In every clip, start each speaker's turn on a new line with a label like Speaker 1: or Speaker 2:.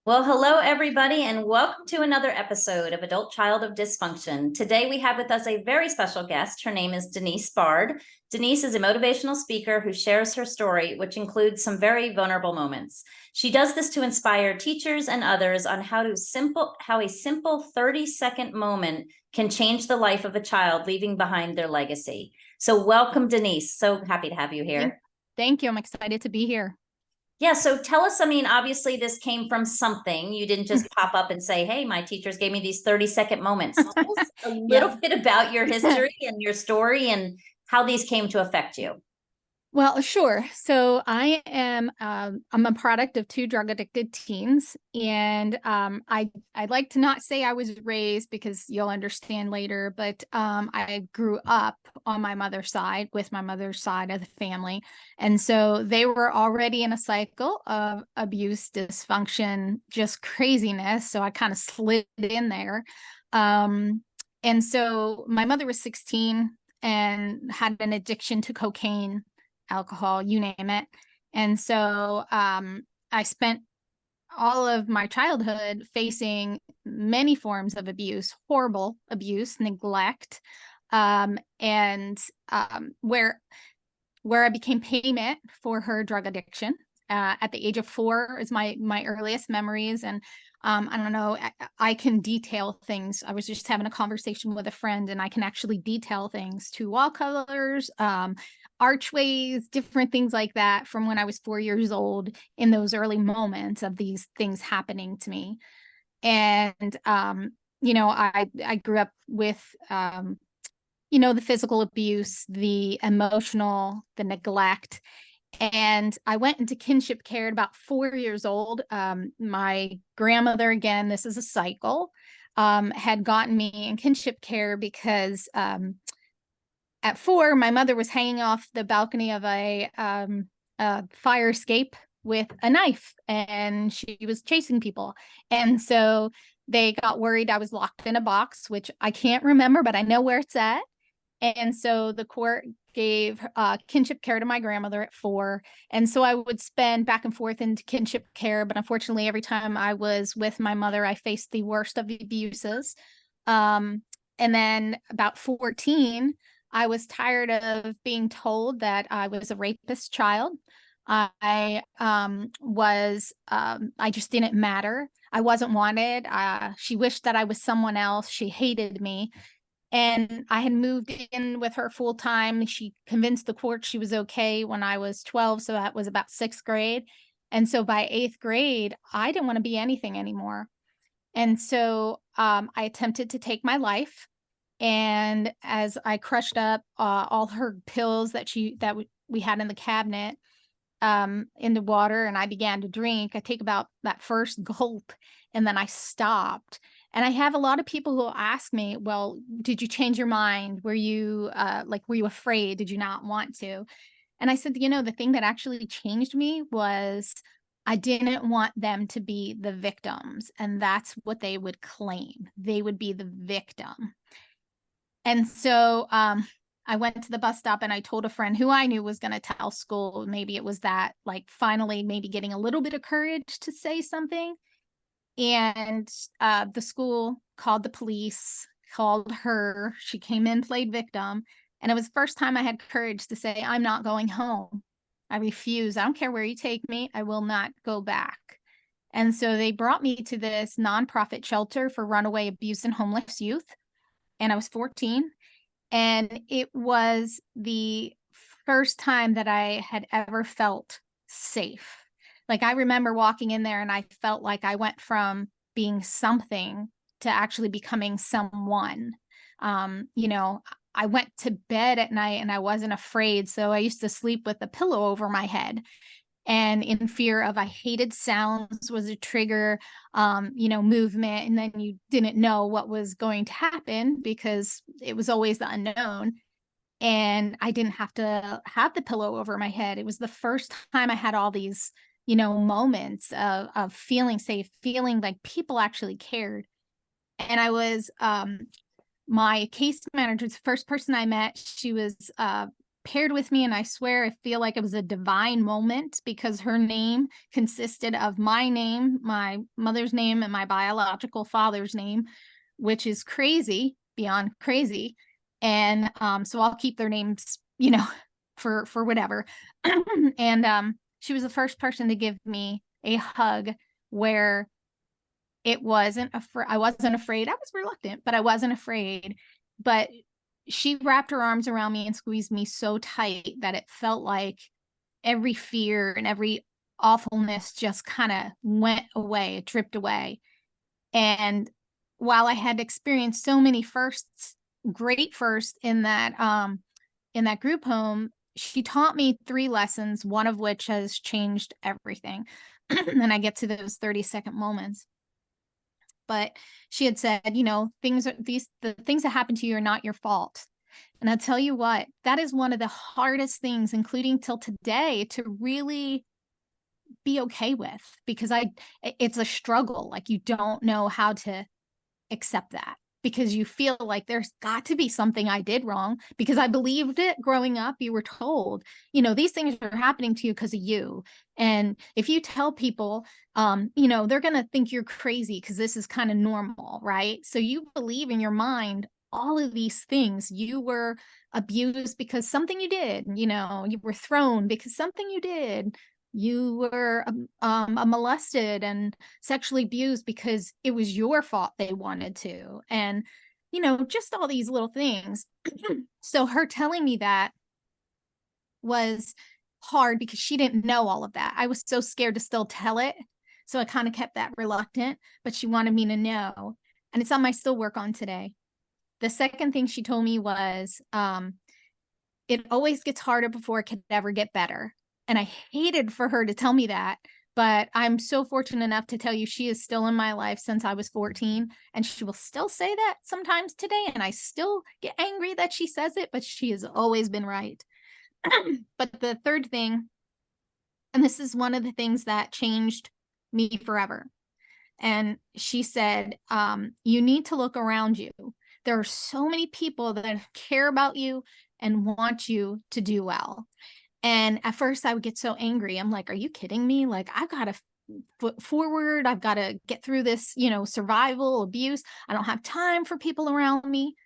Speaker 1: Well, hello, everybody, and welcome to another episode of Adult Child of Dysfunction. Today, we have with us a very special guest. Her name is Denise Bard. Denise is a motivational speaker who shares her story, which includes some very vulnerable moments. She does this to inspire teachers and others on how a simple 30-second moment can change the life of a child, leaving behind their legacy. So welcome, Denise. So happy to have you here.
Speaker 2: Thank you. I'm excited to be here.
Speaker 1: Yeah, so tell us, obviously this came from something. You didn't just pop up and say, hey, my teachers gave me these 30-second moments. Tell us a little bit about your history and your story and how these came to affect you.
Speaker 2: Well, sure. So I am I'm a product of two drug addicted teens, and I'd like to not say I was raised because you'll understand later, but I grew up on my mother's side with my mother's side of the family, and so they were already in a cycle of abuse, dysfunction, just craziness. So I kind of slid in there, and so my mother was 16 and had an addiction to cocaine, alcohol, you name it. And so I spent all of my childhood facing many forms of abuse, horrible abuse, neglect, and where I became payment for her drug addiction. At the age of 4 is my earliest memories. And I don't know, I can detail things. I was just having a conversation with a friend, and I can actually detail things to wall colors, archways, different things like that from when I was 4 years old, in those early moments of these things happening to me. And I grew up with the physical abuse, the emotional, the neglect. And I went into kinship care at about 4 years old. My grandmother, again, this is a cycle, had gotten me in kinship care because at 4, my mother was hanging off the balcony of a fire escape with a knife, and she was chasing people. And so they got worried I was locked in a box, which I can't remember, but I know where it's at. And so the court gave kinship care to my grandmother at 4. And so I would spend back and forth into kinship care. But unfortunately, every time I was with my mother, I faced the worst of the abuses. And then about 14, I was tired of being told that I was a rapist child. I just didn't matter. I wasn't wanted. She wished that I was someone else. She hated me. And I had moved in with her full time. She convinced the court she was okay when I was 12. So that was about 6th grade. And so by 8th grade, I didn't want to be anything anymore. And so I attempted to take my life. And as I crushed up all her pills that we had in the cabinet into water, and I began to drink, I take about that first gulp, and then I stopped. And I have a lot of people who ask me, well, did you change your mind? Were you were you afraid? Did you not want to? And I said, the thing that actually changed me was I didn't want them to be the victims. And that's what they would claim. They would be the victim. And so I went to the bus stop, and I told a friend who I knew was going to tell school. Maybe it was that, finally, maybe getting a little bit of courage to say something. And the school called the police, called her. She came in, played victim. And it was the first time I had courage to say, I'm not going home. I refuse. I don't care where you take me. I will not go back. And so they brought me to this nonprofit shelter for runaway abuse and homeless youth. And I was 14. And it was the first time that I had ever felt safe. I remember walking in there, and I felt like I went from being something to actually becoming someone. I went to bed at night and I wasn't afraid. So I used to sleep with a pillow over my head, and in fear of, I hated sounds was a trigger, movement. And then you didn't know what was going to happen because it was always the unknown. And I didn't have to have the pillow over my head. It was the first time I had all these, moments of feeling safe, feeling like people actually cared. And I was, my case manager, the first person I met, she was paired with me, and I swear I feel like it was a divine moment because her name consisted of my name, my mother's name, and my biological father's name, which is crazy, beyond crazy. And so I'll keep their names, for whatever. And she was the first person to give me a hug where I wasn't afraid. I was reluctant, but I wasn't afraid. But she wrapped her arms around me and squeezed me so tight that it felt like every fear and every awfulness just kind of went away, it dripped away. And while I had experienced so many firsts, great firsts in that group home, she taught me 3 lessons, one of which has changed everything. And I get to those 30-second moments. But she had said, the things that happen to you are not your fault. And I'll tell you what, that is one of the hardest things, including till today, to really be okay with, because it's a struggle. Like, you don't know how to accept that, because you feel like there's got to be something I did wrong, because I believed it growing up. You were told, these things are happening to you because of you. And if you tell people, they're going to think you're crazy because this is kind of normal, right? So you believe in your mind all of these things. You were abused because something you did, you were thrown because something you did. You were molested and sexually abused because it was your fault they wanted to. And, just all these little things. So her telling me that was hard because she didn't know all of that. I was so scared to still tell it. So I kind of kept that reluctant, but she wanted me to know. And it's something I still work on today. The second thing she told me was, it always gets harder before it can ever get better. And I hated for her to tell me that, but I'm so fortunate enough to tell you she is still in my life since I was 14, and she will still say that sometimes today, and I still get angry that she says it, but she has always been right. But the third thing, and this is one of the things that changed me forever, and she said, you need to look around you. There are so many people that care about you and want you to do well. And at first I would get so angry. I'm like, are you kidding me? Like, I've got to foot forward. I've got to get through this, survival abuse. I don't have time for people around me.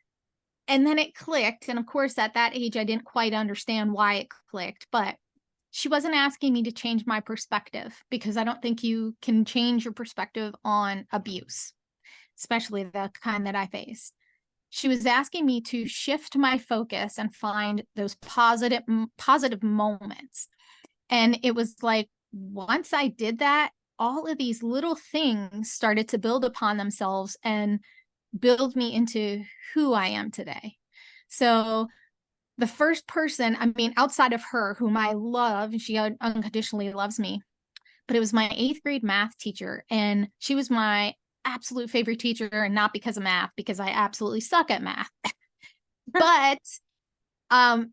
Speaker 2: And then it clicked. And of course, at that age, I didn't quite understand why it clicked, but she wasn't asking me to change my perspective, because I don't think you can change your perspective on abuse, especially the kind that I faced. She was asking me to shift my focus and find those positive moments. And it was like, once I did that, all of these little things started to build upon themselves and build me into who I am today. So the first person, outside of her, whom I love, she unconditionally loves me, but it was my 8th grade math teacher. And she was my absolute favorite teacher, and not because of math, because I absolutely suck at math. But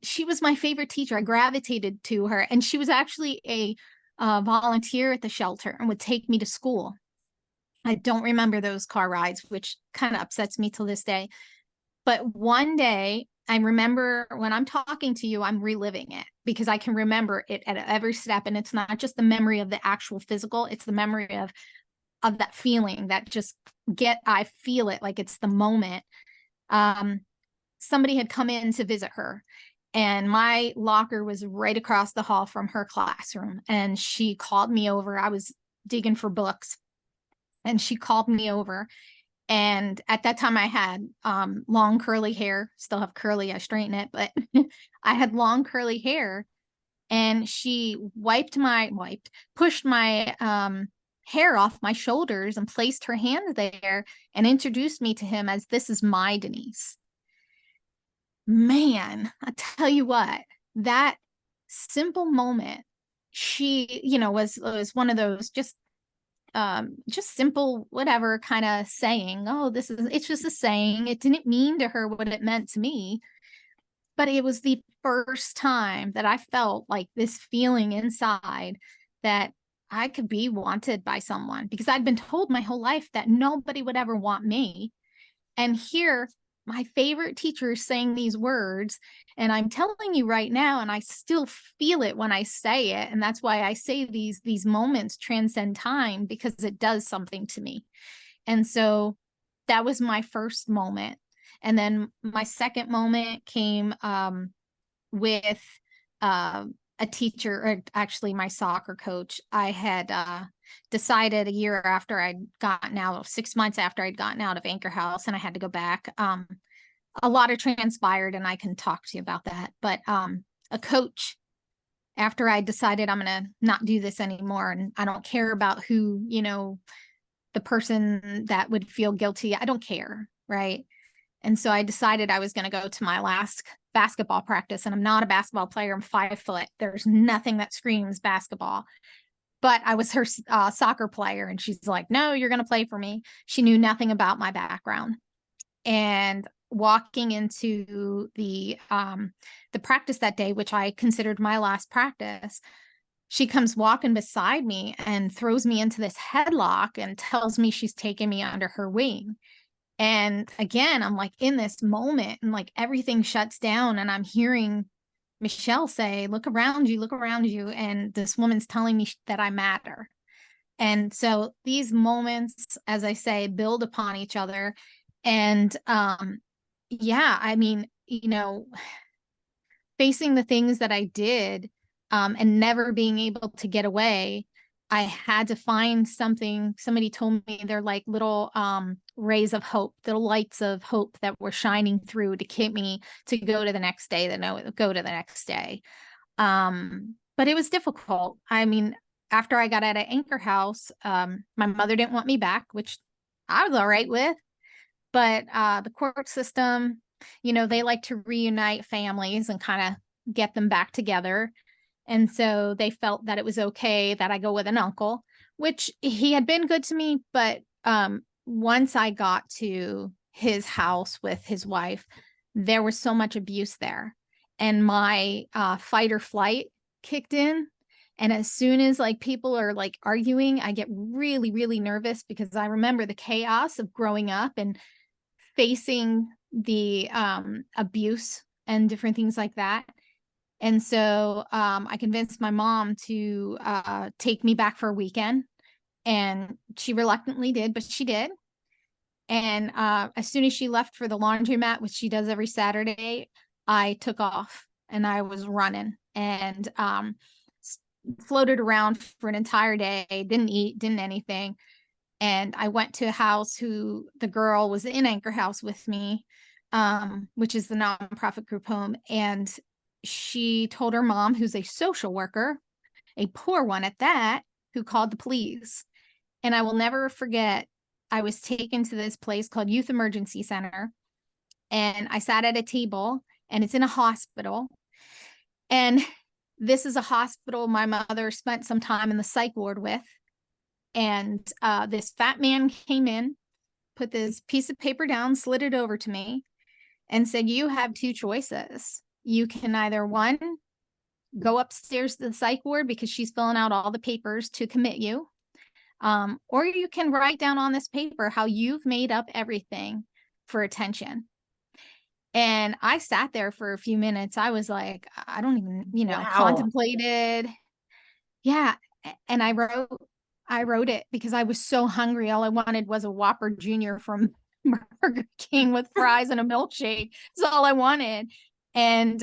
Speaker 2: she was my favorite teacher. I gravitated to her, and she was actually a volunteer at the shelter and would take me to school. I don't remember those car rides, which kind of upsets me till this day. But one day, I remember when I'm talking to you, I'm reliving it, because I can remember it at every step. And it's not just the memory of the actual physical, it's the memory of that feeling that just I feel it like it's the moment. Somebody had come in to visit her, and my locker was right across the hall from her classroom. And she called me over. I was digging for books, and she called me over. And at that time I had long curly hair, still have curly, I straighten it, but I had long curly hair. And she pushed my hair off my shoulders and placed her hand there and introduced me to him as, this is my Denise. Man, I tell you what, that simple moment, she, was one of those just simple, whatever kind of saying, oh, it's just a saying. It didn't mean to her what it meant to me. But it was the first time that I felt like this feeling inside that I could be wanted by someone, because I'd been told my whole life that nobody would ever want me. And here, my favorite teacher is saying these words, and I'm telling you right now, and I still feel it when I say it. And that's why I say these moments transcend time, because it does something to me. And so that was my first moment. And then my second moment came with a teacher, or actually my soccer coach. I had decided a year after I'd gotten out, 6 months after I'd gotten out of Anchor House, and I had to go back. A lot of transpired, and I can talk to you about that. But a coach, after I decided I'm going to not do this anymore, and I don't care about who, the person that would feel guilty, I don't care, right? And so I decided I was going to go to my last basketball practice, and I'm not a basketball player. I'm 5 foot. There's nothing that screams basketball, but I was her soccer player. And she's like, no, you're going to play for me. She knew nothing about my background. And walking into the practice that day, which I considered my last practice, she comes walking beside me and throws me into this headlock and tells me she's taking me under her wing. And again, I'm like in this moment, and like everything shuts down, and I'm hearing Michelle say, look around you, look around you. And this woman's telling me that I matter. And so these moments, as I say, build upon each other. And yeah, I mean, facing the things that I did, and never being able to get away, I had to find something. Somebody told me they're like little rays of hope, little lights of hope that were shining through to keep me to go to the next day, go to the next day. But it was difficult. I mean, after I got out of Anchor House, my mother didn't want me back, which I was all right with. But the court system, they like to reunite families and kind of get them back together. And so they felt that it was okay that I go with an uncle, which he had been good to me. But once I got to his house with his wife, there was so much abuse there. And my fight or flight kicked in. And as soon as like people are like arguing, I get really, really nervous, because I remember the chaos of growing up and facing the abuse and different things like that. And so I convinced my mom to take me back for a weekend, and she reluctantly did, but she did. And as soon as she left for the laundromat, which she does every Saturday, I took off and I was running, and floated around for an entire day, didn't eat, didn't anything. And I went to a house who the girl was in Anchor House with me, which is the nonprofit group home. And she told her mom, who's a social worker, a poor one at that, who called the police. And I will never forget, I was taken to this place called Youth Emergency Center. And I sat at a table, and it's in a hospital. And this is a hospital my mother spent some time in the psych ward with. And this fat man came in, put this piece of paper down, slid it over to me, and said, you have two choices. You can either, one, go upstairs to the psych ward because she's filling out all the papers to commit you, or you can write down on this paper how you've made up everything for attention. And I sat there for a few minutes. I was like, I don't even,
Speaker 1: Wow.
Speaker 2: contemplated. Yeah. And I wrote it because I was so hungry. All I wanted was a Whopper Jr. from Burger King with fries and a milkshake. That's all I wanted. And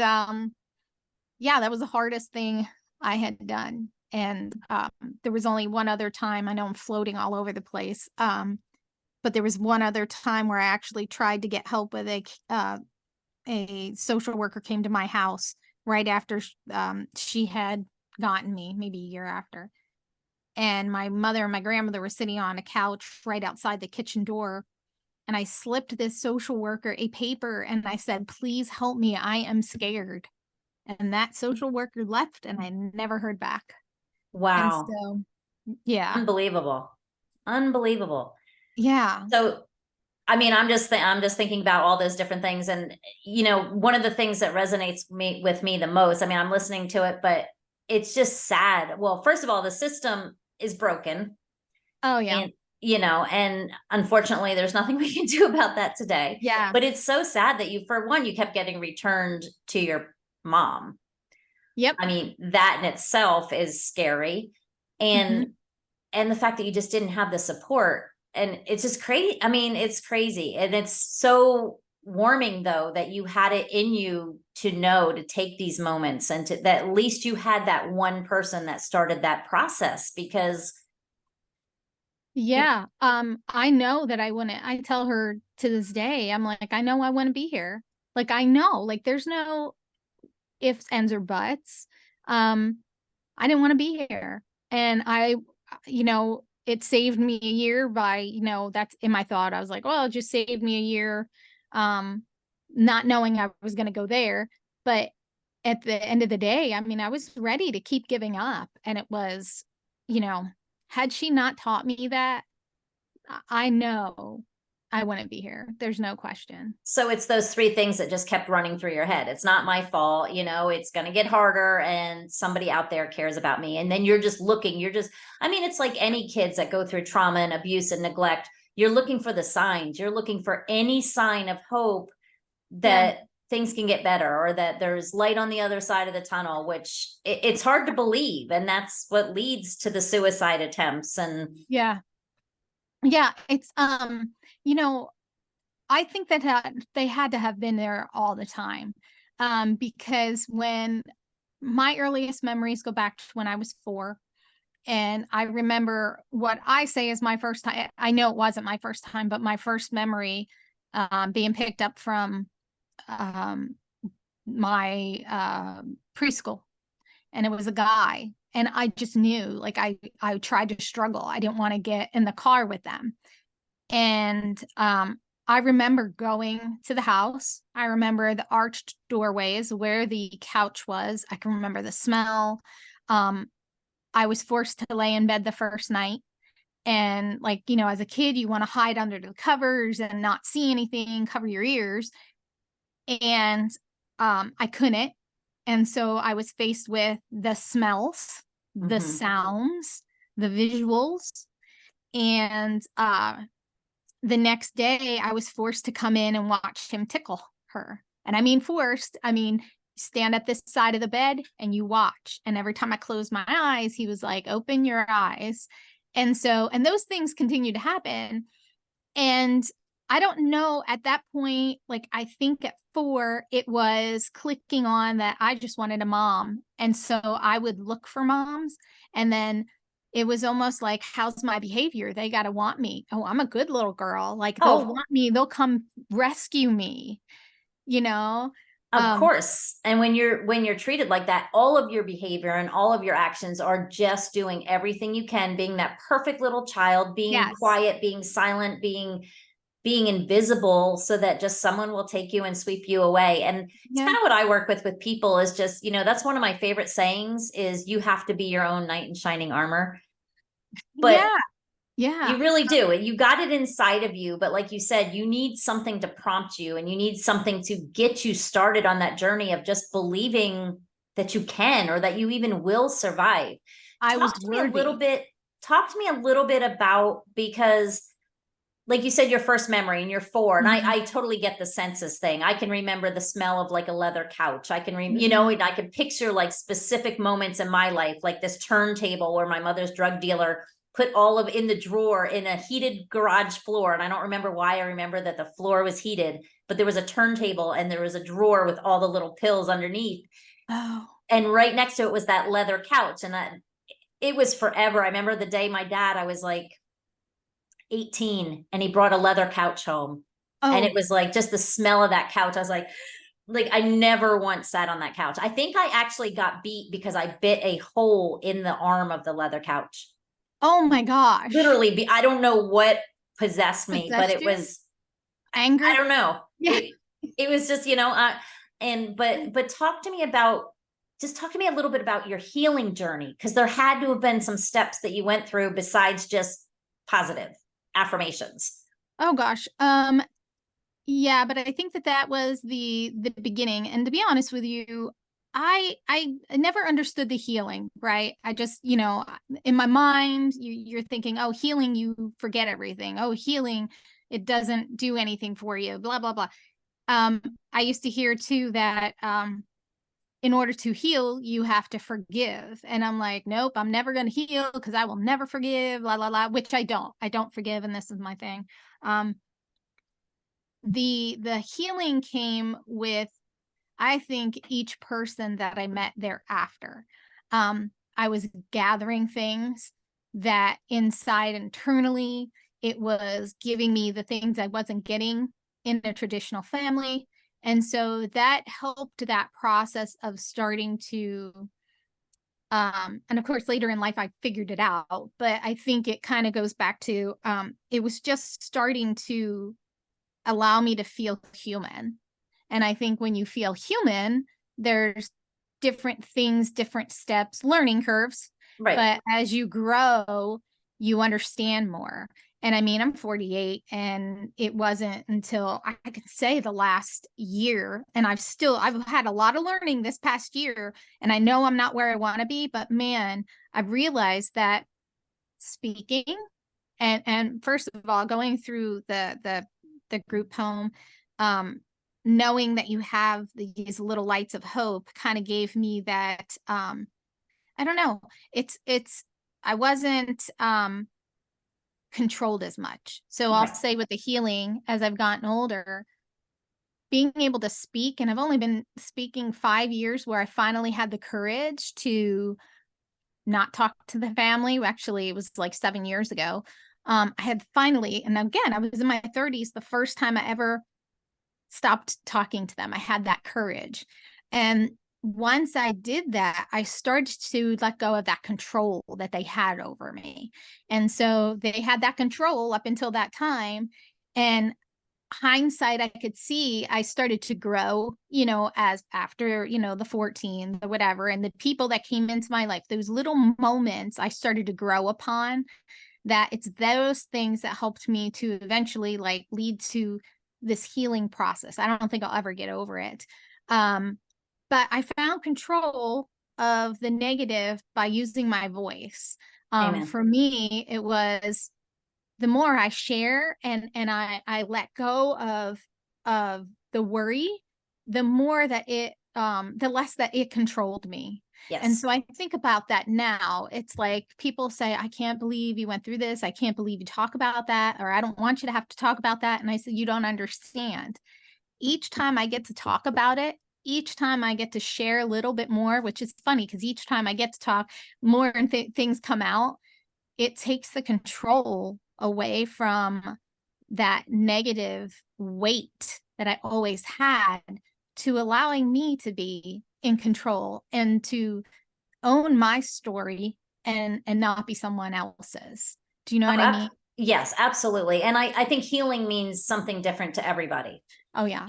Speaker 2: yeah, that was the hardest thing I had done. And there was only one other time. I know I'm floating all over the place. But there was one other time where I actually tried to get help with a social worker came to my house right after she had gotten me, maybe a year after. And my mother and my grandmother were sitting on a couch right outside the kitchen door. And I slipped this social worker a paper, and I said, please help me. I am scared. And that social worker left, and I never heard back.
Speaker 1: Wow.
Speaker 2: And so, yeah.
Speaker 1: Unbelievable. Unbelievable.
Speaker 2: Yeah.
Speaker 1: So, I mean, I'm just thinking about all those different things. And, one of the things that resonates with me the most, I mean, I'm listening to it, but it's just sad. Well, first of all, the system is broken.
Speaker 2: Oh, yeah.
Speaker 1: And, and unfortunately there's nothing we can do about that today.
Speaker 2: Yeah.
Speaker 1: But it's so sad that for one, you kept getting returned to your mom.
Speaker 2: Yep.
Speaker 1: I mean, that in itself is scary. And
Speaker 2: Mhm.
Speaker 1: and the fact that you just didn't have the support, and it's just crazy. I mean, it's crazy. And it's so warming though that you had it in you to know to take these moments, and that at least you had that one person that started that process. Because
Speaker 2: Yeah. I know that I wouldn't. I tell her to this day, I'm like, I know I want to be here. Like, I know, like, there's no ifs, ands, or buts. I didn't want to be here. And it saved me a year by, that's in my thought. I was like, well, it just saved me a year, not knowing I was going to go there. But at the end of the day, I mean, I was ready to keep giving up. And it was, you know, had she not taught me that, I know I wouldn't be here. There's no question.
Speaker 1: so it's those three things that just kept running through your head. It's not my fault, it's going to get harder, and somebody out there cares about me. And then I mean, it's like any kids that go through trauma and abuse and neglect. You're looking for the signs. You're looking for any sign of hope
Speaker 2: Yeah.
Speaker 1: that things can get better, or that there's light on the other side of the tunnel, which it's hard to believe. And that's what leads to the suicide attempts. And
Speaker 2: Yeah. Yeah. It's, I think that they had to have been there all the time, because when my earliest memories go back to when I was 4, and I remember what I say is my first time. I know it wasn't my first time, but my first memory, being picked up from um, my preschool, and it was a guy, and I just knew, like, I tried to struggle. I didn't want to get in the car with them. And I remember going to the house. I remember the arched doorways where the couch was. I can remember the smell. Um, I was forced to lay in bed the first night. And, like, as a kid, you want to hide under the covers and not see anything, cover your ears. And I couldn't. And so I was faced with the smells, the sounds, the visuals. And the next day I was forced to come in and watch him tickle her. And I mean forced, I mean stand at this side of the bed and you watch. And every time I closed my eyes, he was like, open your eyes. And those things continue to happen. And I don't know, at that point, like, I think at 4, it was clicking on that I just wanted a mom. And so I would look for moms. And then it was almost like, how's my behavior? They got to want me. Oh, I'm a good little girl. Like, they'll want me. They'll come rescue me, you know?
Speaker 1: of course. And when you're treated like that, all of your behavior and all of your actions are just doing everything you can, being that perfect little child, being
Speaker 2: Yes.
Speaker 1: quiet, being silent, being invisible, so that just someone will take you and sweep you away. And it's kind of what I work with people is just, that's one of my favorite sayings is, you have to be your own knight in shining armor. But
Speaker 2: yeah,
Speaker 1: you really do. You got it inside of you. But like you said, you need something to prompt you, and you need something to get you started on that journey of just believing that you can, or that you even will survive. Talk to me a little bit about, because like you said, your first memory, and you're 4, and I totally get the census thing. I can remember the smell of like a leather couch. I can, and I can picture like specific moments in my life, like this turntable where my mother's drug dealer put all of in the drawer in a heated garage floor. And I don't remember why. I remember that the floor was heated, but there was a turntable and there was a drawer with all the little pills underneath.
Speaker 2: Oh.
Speaker 1: And right next to it was that leather couch. And it was forever. I remember the day my dad, I was like 18, and he brought a leather couch home. And it was like, just the smell of that couch. I was like I never once sat on that couch. I think I actually got beat because I bit a hole in the arm of the leather couch.
Speaker 2: Oh my gosh.
Speaker 1: Literally, I don't know what possessed me, but it was
Speaker 2: anger.
Speaker 1: I don't know.
Speaker 2: Yeah.
Speaker 1: It was just, but talk to me a little bit about your healing journey, because there had to have been some steps that you went through besides just positive affirmations.
Speaker 2: Oh gosh. Yeah, but I think that was the beginning. And to be honest with you, I never understood the healing, right? I just, in my mind, you're thinking, oh, healing, you forget everything. Oh, healing, it doesn't do anything for you, blah, blah, blah. I used to hear too that in order to heal, you have to forgive. And I'm like, nope, I'm never going to heal because I will never forgive, la, la, la, which I don't. I don't forgive. And this is my thing. The healing came with, I think, each person that I met thereafter. I was gathering things that inside internally, it was giving me the things I wasn't getting in a traditional family. And so that helped that process of starting to, and of course, later in life, I figured it out. But I think it kind of goes back to, it was just starting to allow me to feel human. And I think when you feel human, there's different things, different steps, learning curves.
Speaker 1: Right.
Speaker 2: But as you grow, you understand more. And I mean, I'm 48, and it wasn't until I can say the last year, and I've had a lot of learning this past year, and I know I'm not where I want to be, but man, I've realized that speaking and first of all, going through the group home, knowing that you have these little lights of hope kind of gave me that, I don't know, I wasn't controlled as much. So I'll
Speaker 1: Right.
Speaker 2: say with the healing, as I've gotten older, being able to speak, and I've only been speaking 5 years, where I finally had the courage to not talk to the family. Actually, it was like 7 years ago. I had finally, and again, I was in my 30s, the first time I ever stopped talking to them. I had that courage. And once I did that, I started to let go of that control that they had over me. And so they had that control up until that time. And hindsight, I could see I started to grow, as after, the 14, the whatever, and the people that came into my life, those little moments I started to grow upon, that it's those things that helped me to eventually like lead to this healing process. I don't think I'll ever get over it. But I found control of the negative by using my voice.
Speaker 1: Amen.
Speaker 2: For me, it was the more I share and I let go of the worry, the more that the less that it controlled me. And
Speaker 1: Yes.
Speaker 2: so I think about that now. It's like people say, I can't believe you went through this. I can't believe you talk about that, or I don't want you to have to talk about that. And I said, you don't understand. Each time I get to talk about it, each time I get to share a little bit more, which is funny because each time I get to talk more and things come out, it takes the control away from that negative weight that I always had, to allowing me to be in control and to own my story and not be someone else's. Do you know
Speaker 1: Oh,
Speaker 2: what I mean?
Speaker 1: yes, absolutely. And I think healing means something different to everybody.
Speaker 2: Oh yeah.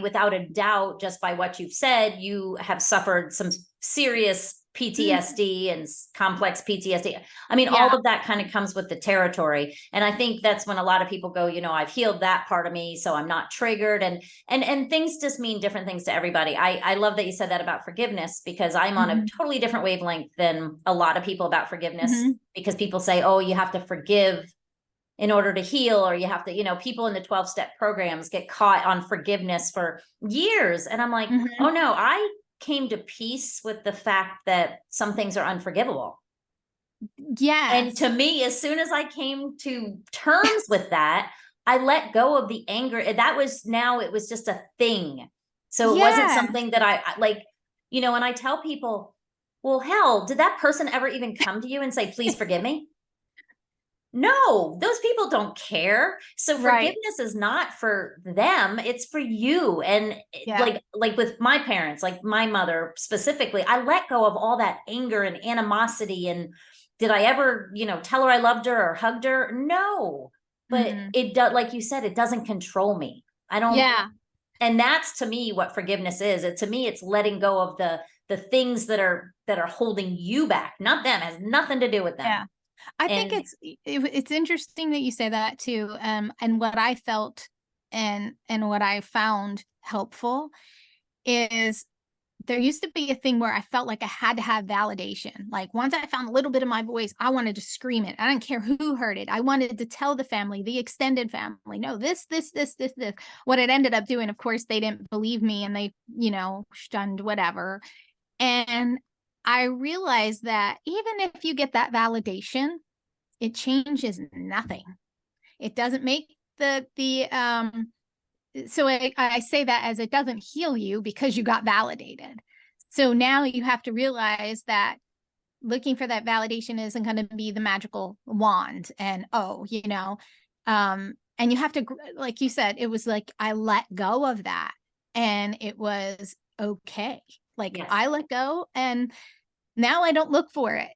Speaker 1: Without a doubt, just by what you've said, you have suffered some serious PTSD and complex PTSD. All
Speaker 2: Yeah.
Speaker 1: of that kind of comes with the territory. And I think that's when a lot of people go, I've healed that part of me, so I'm not triggered. And things just mean different things to everybody. I love that you said that about forgiveness, because I'm on a
Speaker 2: Mm-hmm.
Speaker 1: totally different wavelength than a lot of people about forgiveness,
Speaker 2: Mm-hmm.
Speaker 1: because people say, oh, you have to forgive in order to heal, or you have to, people in the 12-step programs get caught on forgiveness for years. And I'm like,
Speaker 2: Mm-hmm.
Speaker 1: oh no, I came to peace with the fact that some things are unforgivable. And
Speaker 2: Yes.
Speaker 1: to me, as soon as I came to terms with that, I let go of the anger. It was just a thing. So it wasn't
Speaker 2: Yeah.
Speaker 1: something that I like, and I tell people, well, hell, did that person ever even come to you and say, please forgive me? No, those people don't care. So
Speaker 2: Right.
Speaker 1: forgiveness is not for them, it's for you. And
Speaker 2: Yeah.
Speaker 1: like with my parents, like my mother specifically, I let go of all that anger and animosity. And did I ever, tell her I loved her or hugged her? No. But
Speaker 2: Mm-hmm.
Speaker 1: it does, like you said, it doesn't control me. I don't,
Speaker 2: Yeah.
Speaker 1: and that's to me what forgiveness is. To me, it's letting go of the things that are holding you back, not them. It has nothing to do with them.
Speaker 2: Yeah. I think
Speaker 1: And
Speaker 2: it's interesting that you say that too. And what I felt and what I found helpful is there used to be a thing where I felt like I had to have validation. Like once I found a little bit of my voice, I wanted to scream it. I didn't care who heard it. I wanted to tell the family, the extended family, no, this. What it ended up doing, of course, they didn't believe me and they, shunned whatever. And I realized that even if you get that validation, it changes nothing. It doesn't make so I say that as it doesn't heal you because you got validated. So now you have to realize that looking for that validation isn't going to be the magical wand. And, and you have to, like you said, it was like, I let go of that and it was okay. Like
Speaker 1: Yes.
Speaker 2: I let go and now I don't look for it.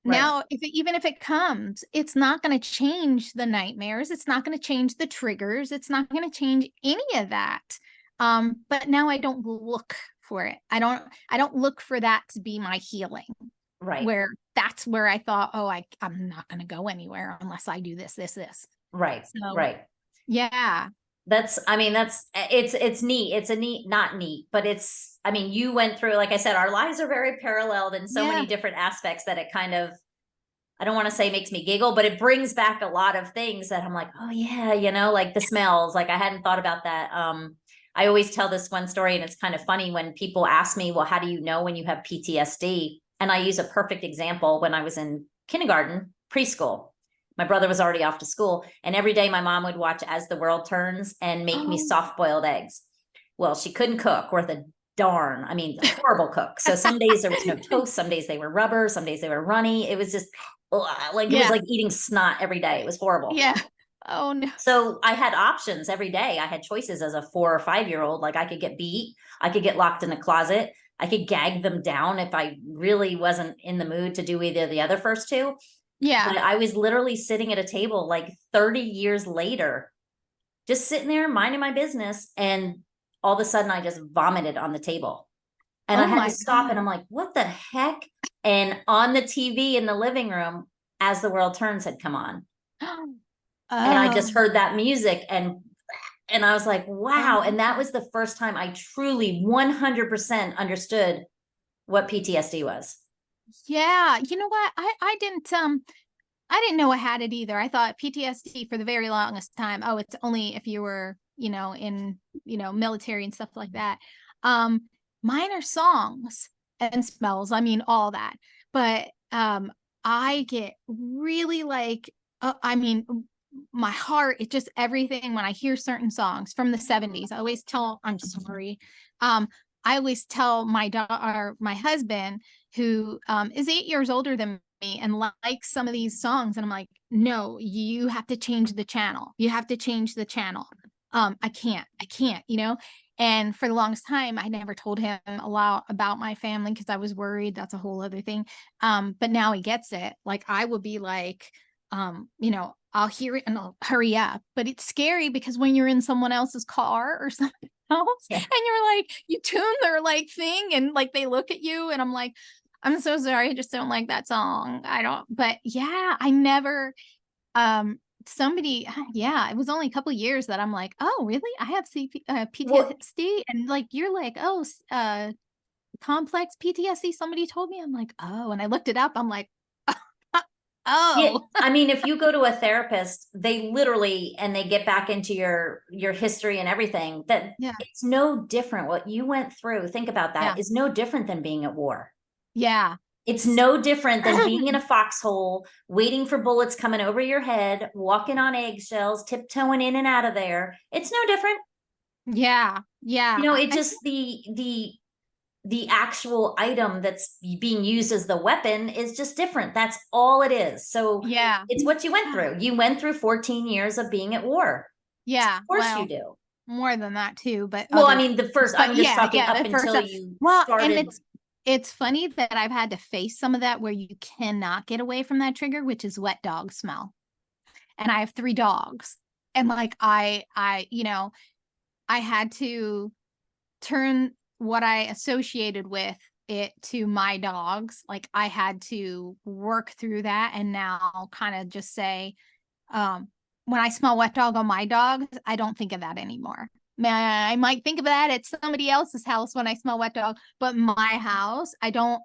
Speaker 1: Right.
Speaker 2: Now, even if it comes, it's not going to change the nightmares. It's not going to change the triggers. It's not going to change any of that. But now I don't look for it. I don't look for that to be my healing.
Speaker 1: Right.
Speaker 2: Where that's where I thought, oh, I'm not going to go anywhere unless I do this.
Speaker 1: Right.
Speaker 2: So,
Speaker 1: right.
Speaker 2: Yeah.
Speaker 1: It's neat. It's not neat, but you went through, like I said, our lives are very paralleled in so many different aspects that it kind of, I don't want to say makes me giggle, but it brings back a lot of things that I'm like, oh yeah, like the smells, like I hadn't thought about that. I always tell this one story and it's kind of funny when people ask me, well, how do you know when you have PTSD? And I use a perfect example when I was in kindergarten, preschool. My brother was already off to school. And every day my mom would watch As the World Turns and make me soft boiled eggs. Well, she couldn't cook worth a darn. Horrible cook. So some days there was no toast. Some days they were rubber. Some days they were runny. It was just it was like eating snot every day. It was horrible.
Speaker 2: Yeah. Oh no.
Speaker 1: So I had options every day. I had choices as a 4 or 5-year-old. Like I could get beat. I could get locked in a closet. I could gag them down if I really wasn't in the mood to do either the other first two.
Speaker 2: Yeah.
Speaker 1: But I was literally sitting at a table like 30 years later, just sitting there minding my business. And all of a sudden I just vomited on the table and I had to stop. And I'm like, what the heck? And on the TV in the living room, As the World Turns had come on. And I just heard that music and I was like, wow. And that was the first time I truly 100% understood what PTSD was.
Speaker 2: Yeah. You know what? I didn't know I had it either. I thought PTSD for the very longest time. Oh, it's only if you were, in, military and stuff like that. Mine are songs and smells. All that. But I get really like, my heart, it just everything when I hear certain songs from the 70s. I'm sorry. I always tell my husband, who is 8 years older than me and likes some of these songs. And I'm like, no, you have to change the channel. You have to change the channel. I can't, And for the longest time, I never told him a lot about my family because I was worried. That's a whole other thing. But now he gets it. Like I will be like, I'll hear it and I'll hurry up. But it's scary because when you're in someone else's car or something else, and you're like, you tune their like thing and like they look at you and I'm like, I'm so sorry, I just don't like that song. But yeah, I never, it was only a couple of years that I'm like, oh, really? I have PTSD. And like, you're like, oh, complex PTSD. Somebody told me, I'm like, oh, and I looked it up. I'm like, oh,
Speaker 1: if you go to a therapist, they literally, and they get back into your history and everything, that it's no different. What you went through, think about that, is no different than being at war.
Speaker 2: Yeah.
Speaker 1: It's no different than being in a foxhole, waiting for bullets coming over your head, walking on eggshells, tiptoeing in and out of there. It's no different.
Speaker 2: Yeah. Yeah.
Speaker 1: It just the actual item that's being used as the weapon is just different. That's all it is. So it's what you went through. You went through 14 years of being at war.
Speaker 2: Yeah.
Speaker 1: Of course you do.
Speaker 2: More than that too, but
Speaker 1: the first, I'm just talking up until you started.
Speaker 2: And it's funny that I've had to face some of that where you cannot get away from that trigger, which is wet dog smell. And I have 3 dogs. And like, I had to turn what I associated with it to my dogs. Like I had to work through that and now kind of just say, when I smell wet dog on my dogs, I don't think of that anymore. I might think of that at somebody else's house when I smell wet dog, but my house, I don't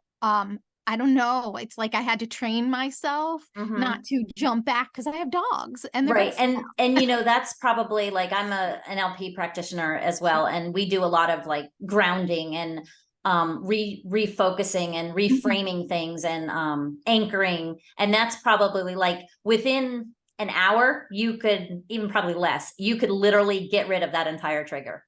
Speaker 2: know. It's like I had to train myself not to jump back because I have dogs and they're
Speaker 1: Right.
Speaker 2: gonna
Speaker 1: And that's probably like, I'm an LP practitioner as well. And we do a lot of like grounding and refocusing and reframing things and anchoring. And that's probably like within an hour, you could, even probably less, you could literally get rid of that entire trigger.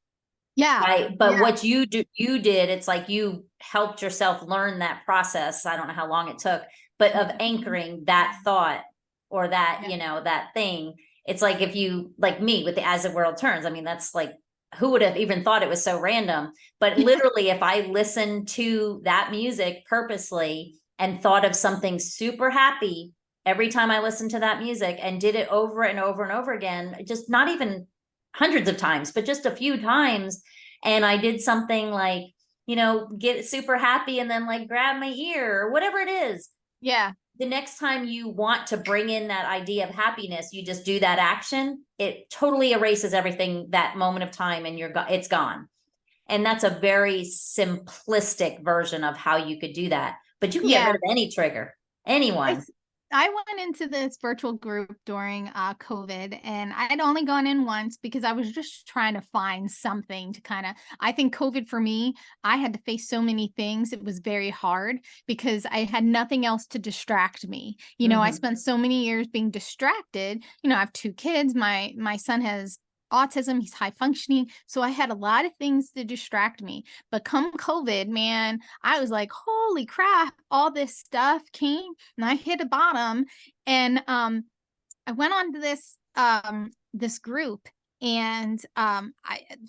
Speaker 2: Yeah.
Speaker 1: Right. But
Speaker 2: Yeah.
Speaker 1: what you did, it's like you helped yourself learn that process. I don't know how long it took, but of anchoring that thought or that, that thing. It's like if you, like me with the As the World Turns, I mean, that's like, who would have even thought it was so random? But literally, if I listened to that music purposely and thought of something super happy every time I listened to that music and did it over and over and over again, just not even hundreds of times, but just a few times. And I did something like, get super happy and then like grab my ear or whatever it is.
Speaker 2: Yeah.
Speaker 1: The next time you want to bring in that idea of happiness, you just do that action. It totally erases everything, that moment of time, and it's gone. And that's a very simplistic version of how you could do that. But you can get rid of any trigger, anyone.
Speaker 2: I went into this virtual group during COVID, and I had only gone in once because I was just trying to find something to I think COVID for me, I had to face so many things. It was very hard because I had nothing else to distract me. I spent so many years being distracted. I have 2 kids. My son has autism, he's high functioning, so I had a lot of things to distract me. But come COVID, man, I was like, holy crap, all this stuff came and I hit a bottom. And I went on to this group, and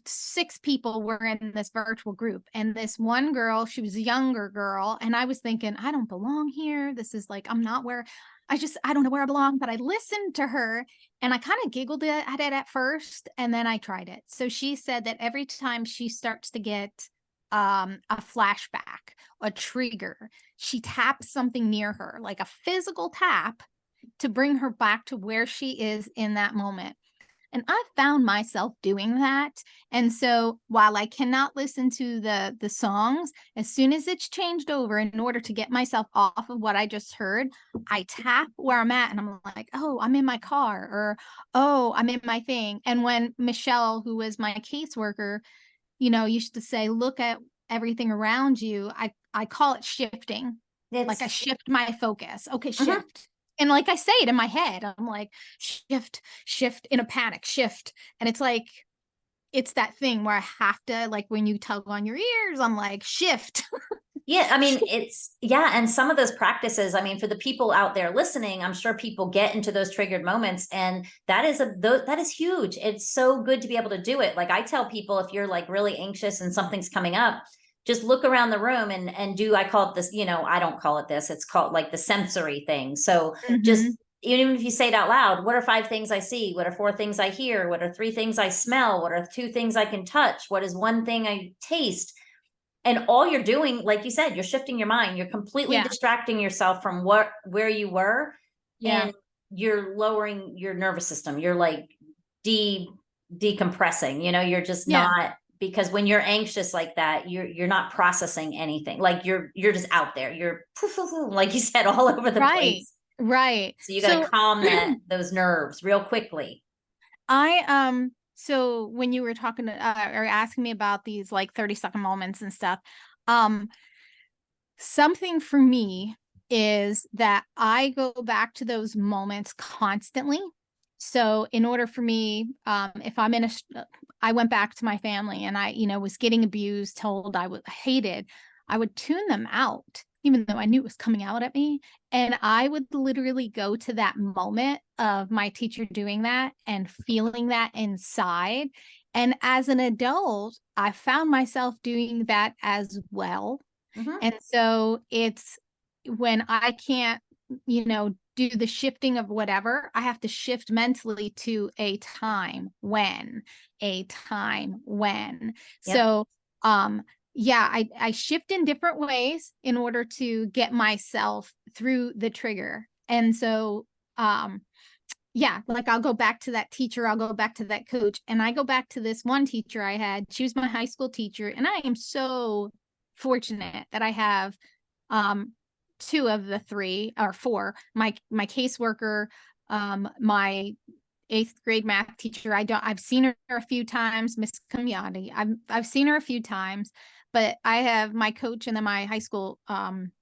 Speaker 2: 6 people were in this virtual group, and this one girl, she was a younger girl, and I was thinking, I don't belong here. This is like, I'm not where I don't know where I belong. But I listened to her and I kind of giggled at it at first, and then I tried it. So she said that every time she starts to get a flashback, a trigger, she taps something near her, like a physical tap, to bring her back to where she is in that moment. And I found myself doing that. And so while I cannot listen to the songs, as soon as it's changed over, in order to get myself off of what I just heard, I tap where I'm at and I'm like, oh, I'm in my car, or, oh, I'm in my thing. And when Michelle, who was my caseworker, used to say, look at everything around you, I call it shifting. Like I shift my focus. Okay, shift. And like I say it in my head, I'm like, shift in a panic, shift. And it's like, it's that thing where I have to, like, when you tug on your ears, I'm like, shift.
Speaker 1: Yeah, I mean, and some of those practices, I mean, for the people out there listening, I'm sure people get into those triggered moments, and that is huge. It's so good to be able to do it. Like I tell people, if you're like really anxious and something's coming up, just look around the room and do, I call it this, I don't call it this, it's called like the sensory thing. So just, even if you say it out loud, what are 5 things I see? What are 4 things I hear? What are 3 things I smell? What are 2 things I can touch? What is 1 thing I taste? And all you're doing, like you said, you're shifting your mind. You're completely distracting yourself from where you were. And you're lowering your nervous system. You're like decompressing, you're just not, because when you're anxious like that, you're not processing anything. Like you're just out there. You're like you said, all over the place.
Speaker 2: Right.
Speaker 1: So you got to calm those nerves real quickly.
Speaker 2: So when you were talking or asking me about these like 30-second moments and stuff, something for me is that I go back to those moments constantly. So in order for me, if I'm I went back to my family and I, was getting abused, told I was hated, I would tune them out, even though I knew it was coming out at me. And I would literally go to that moment of my teacher doing that and feeling that inside. And as an adult, I found myself doing that as well. And so it's when I can't, do the shifting of whatever, I have to shift mentally to a time when. So, I shift in different ways in order to get myself through the trigger. And so, yeah, like I'll go back to that teacher, I'll go back to that coach. And I go back to this one teacher I had. She was my high school teacher. And I am so fortunate that I have two of the three or four, my caseworker, my eighth grade math teacher. I've seen her a few times, Miss Camiotti. I've seen her a few times, but I have my coach and then my high school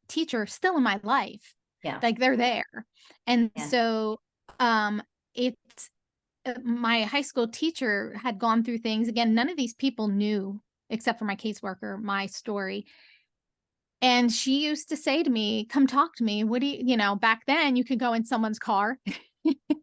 Speaker 2: teacher still in my life.
Speaker 1: Yeah.
Speaker 2: Like they're there. And
Speaker 1: Yeah.
Speaker 2: so it's my high school teacher had gone through things. Again, none of these people knew, except for my caseworker, my story. And she used to say to me, come talk to me. What do you know, back then you could go in someone's car.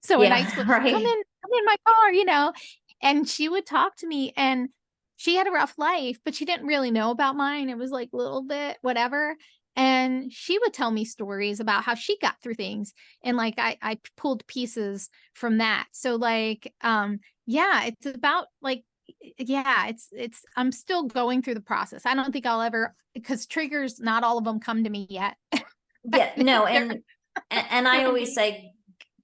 Speaker 2: So in high school,
Speaker 1: right.
Speaker 2: come in my car, you know, and she would talk to me, and she had a rough life, but she didn't really know about mine. It was like a little bit, whatever. And she would tell me stories about how she got through things. And like, I pulled pieces from that. So like, yeah, it's about like, yeah, I'm still going through the process. I don't think I'll ever, because triggers, not all of them come to me yet.
Speaker 1: Yeah, no. And I always say,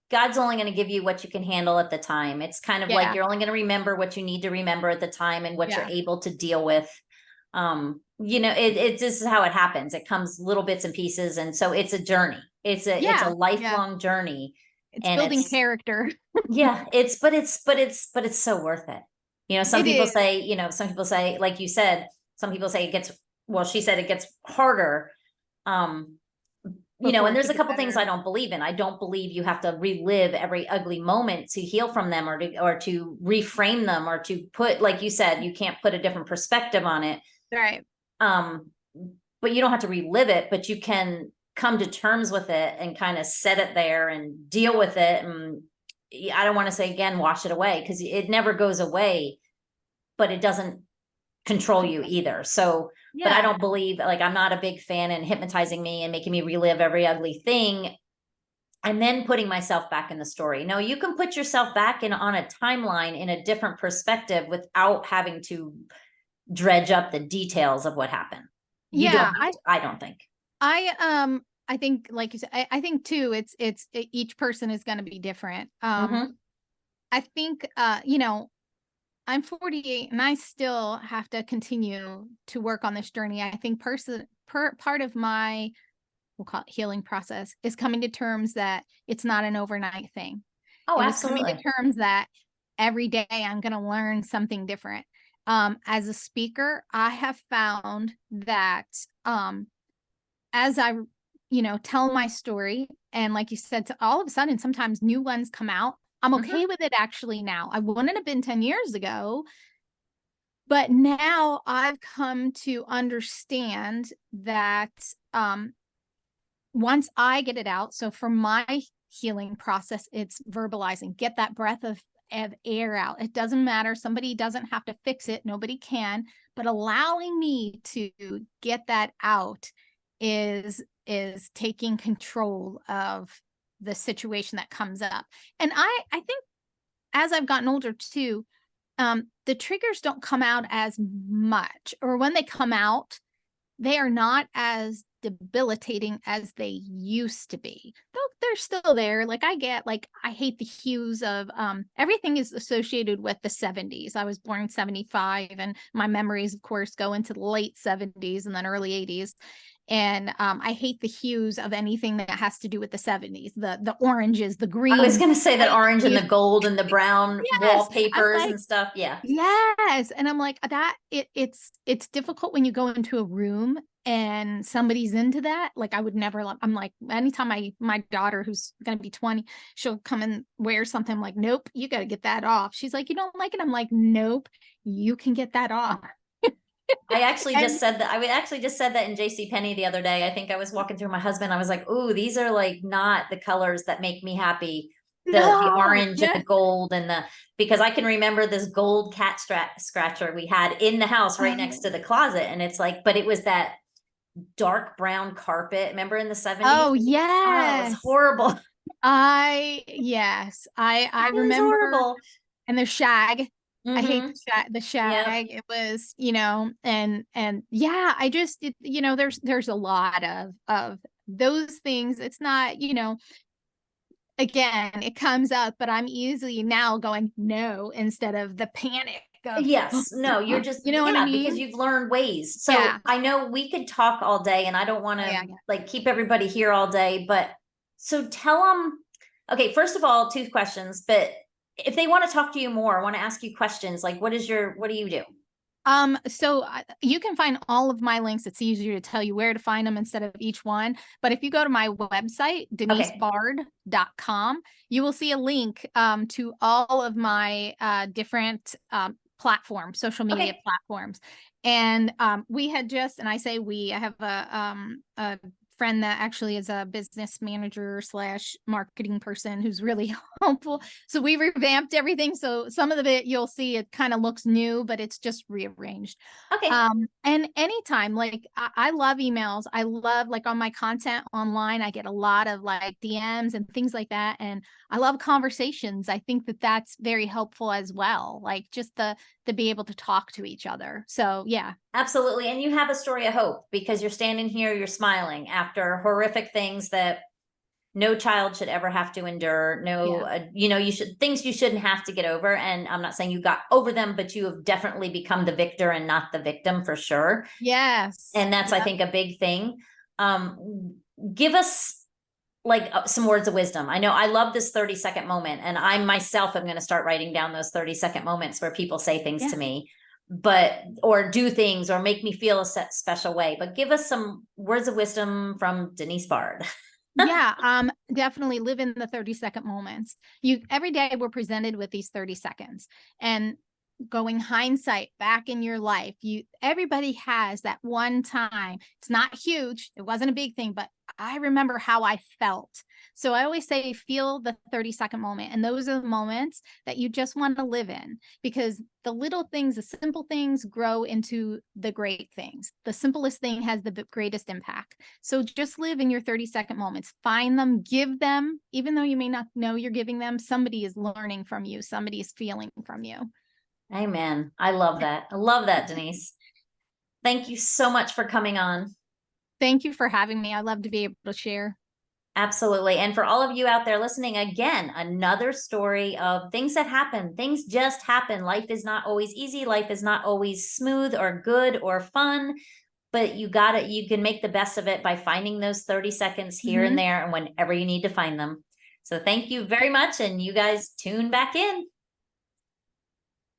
Speaker 1: God's only going to give you what you can handle at the time. It's kind of like you're only going to remember what you need to remember at the time and what you're able to deal with. You know, this is how it happens. It comes little bits and pieces. And so it's a journey. It's a lifelong journey.
Speaker 2: It's building character.
Speaker 1: Yeah, it's so worth it. You know, some people say, like you said, some people say she said it gets harder. You know, and there's a couple things I don't believe in. I don't believe you have to relive every ugly moment to heal from them, or to reframe them, or to put, like you said, you can't put a different perspective on it.
Speaker 2: Right.
Speaker 1: But you don't have to relive it, but you can come to terms with it and kind of set it there and deal with it. And I don't want to say again, wash it away, because it never goes away, but it doesn't control you either. So, but I don't believe, like, I'm not a big fan in hypnotizing me and making me relive every ugly thing and then putting myself back in the story. No, you can put yourself back on a timeline in a different perspective without having to dredge up the details of what happened. I don't think.
Speaker 2: I think, like you said, I think too, it's each person is going to be different. I think, you know, I'm 48 and I still have to continue to work on this journey. I think part of my, we'll call it healing process, is coming to terms that it's not an overnight thing.
Speaker 1: Oh,
Speaker 2: absolutely. Coming to terms that every day I'm going to learn something different. As a speaker, I have found that as I, you know, tell my story, and like you said, all of a sudden, sometimes new ones come out. I'm okay with it actually now. I wouldn't have been 10 years ago, but now I've come to understand that once I get it out, so for my healing process, it's verbalizing, get that breath of air out. It doesn't matter. Somebody doesn't have to fix it. Nobody can, but allowing me to get that out is taking control of the situation that comes up. And I think as I've gotten older too, the triggers don't come out as much, or when they come out, they are not as debilitating as they used to be. Though they're still there. Like I hate the hues of everything is associated with the 70s. I was born in 75, and my memories, of course, go into the late 70s and then early 80s. And I hate the hues of anything that has to do with the 70s, the oranges, the green.
Speaker 1: I was going to say that orange and the gold and the brown wallpapers and stuff. Yeah.
Speaker 2: Yes. And I'm like, that it's difficult when you go into a room and somebody's into that. Like, I would never, I'm like, anytime my daughter, who's going to be 20, she'll come and wear something, I'm like, nope, you got to get that off. She's like, you don't like it? I'm like, nope, you can get that off.
Speaker 1: I actually just said that. I actually just said that in JCPenney the other day. I think I was walking through my husband. I was like, "Ooh, these are like not the colors that make me happy. The orange and the gold because I can remember this gold cat scratcher we had in the house right next to the closet, and it's like, but it was that dark brown carpet. Remember in the 70s?
Speaker 2: Oh yes,
Speaker 1: oh, it was horrible.
Speaker 2: I remember.
Speaker 1: Horrible.
Speaker 2: And the shag. I hate the shag. It was, you know, and yeah, I just, you know, there's a lot of those things. It's not, you know, again, it comes up, but I'm easily now going no instead of the panic of,
Speaker 1: Yes, no, you're just,
Speaker 2: you know what I
Speaker 1: yeah, because
Speaker 2: mean?
Speaker 1: you've learned ways. So
Speaker 2: Yeah.
Speaker 1: I know we could talk all day and I don't want
Speaker 2: Oh,
Speaker 1: to
Speaker 2: yeah, yeah.
Speaker 1: like keep everybody here all day, but so tell them, okay, first of all, two questions, but if they want to talk to you more, want to ask you questions, like what do you do?
Speaker 2: So you can find all of my links. It's easier to tell you where to find them instead of each one. But if you go to my website,
Speaker 1: Okay.
Speaker 2: denisebard.com, you will see a link to all of my different platforms, social media
Speaker 1: Okay.
Speaker 2: platforms. And we had just, and I say we, I have a friend that actually is a business manager slash marketing person who's really helpful. So we revamped everything. So some of it you'll see it kind of looks new, but it's just rearranged.
Speaker 1: Okay.
Speaker 2: And anytime, like I love emails. I love like on my content online, I get a lot of like DMs and things like that. And I love conversations. I think that that's very helpful as well. Like just the to be able to talk to each other. So yeah.
Speaker 1: Absolutely. And you have a story of hope because you're standing here, you're smiling after horrific things that no child should ever have to endure. No,
Speaker 2: Yeah.
Speaker 1: you should things you shouldn't have to get over. And I'm not saying you got over them, but you have definitely become the victor and not the victim for sure.
Speaker 2: Yes.
Speaker 1: And that's, I
Speaker 2: Yep.
Speaker 1: think, a big thing. Give us like some words of wisdom. I know I love this 30-second moment, and I myself am going to start writing down those 30-second moments where people say things
Speaker 2: Yeah.
Speaker 1: to me, but or do things or make me feel a special way. But give us some words of wisdom from Denise Bard.
Speaker 2: Yeah, definitely live in the 30-second moments. You every day we're presented with these 30 seconds. And going hindsight back in your life, everybody has that one time. It's not huge, it wasn't a big thing, but I remember how I felt. So I always say feel the 30-second moment. And those are the moments that you just want to live in, because the little things, the simple things grow into the great things. The simplest thing has the greatest impact. So just live in your 30-second moments, find them, give them, even though you may not know you're giving them, somebody is learning from you, somebody is feeling from you.
Speaker 1: Amen. I love that. I love that, Denise. Thank you so much for coming on.
Speaker 2: Thank you for having me. I love to be able to share.
Speaker 1: Absolutely. And for all of you out there listening, again, another story of things that happen. Things just happen. Life is not always easy. Life is not always smooth or good or fun, but you got it. You can make the best of it by finding those 30 seconds here and there and whenever you need to find them. So thank you very much. And you guys tune back in.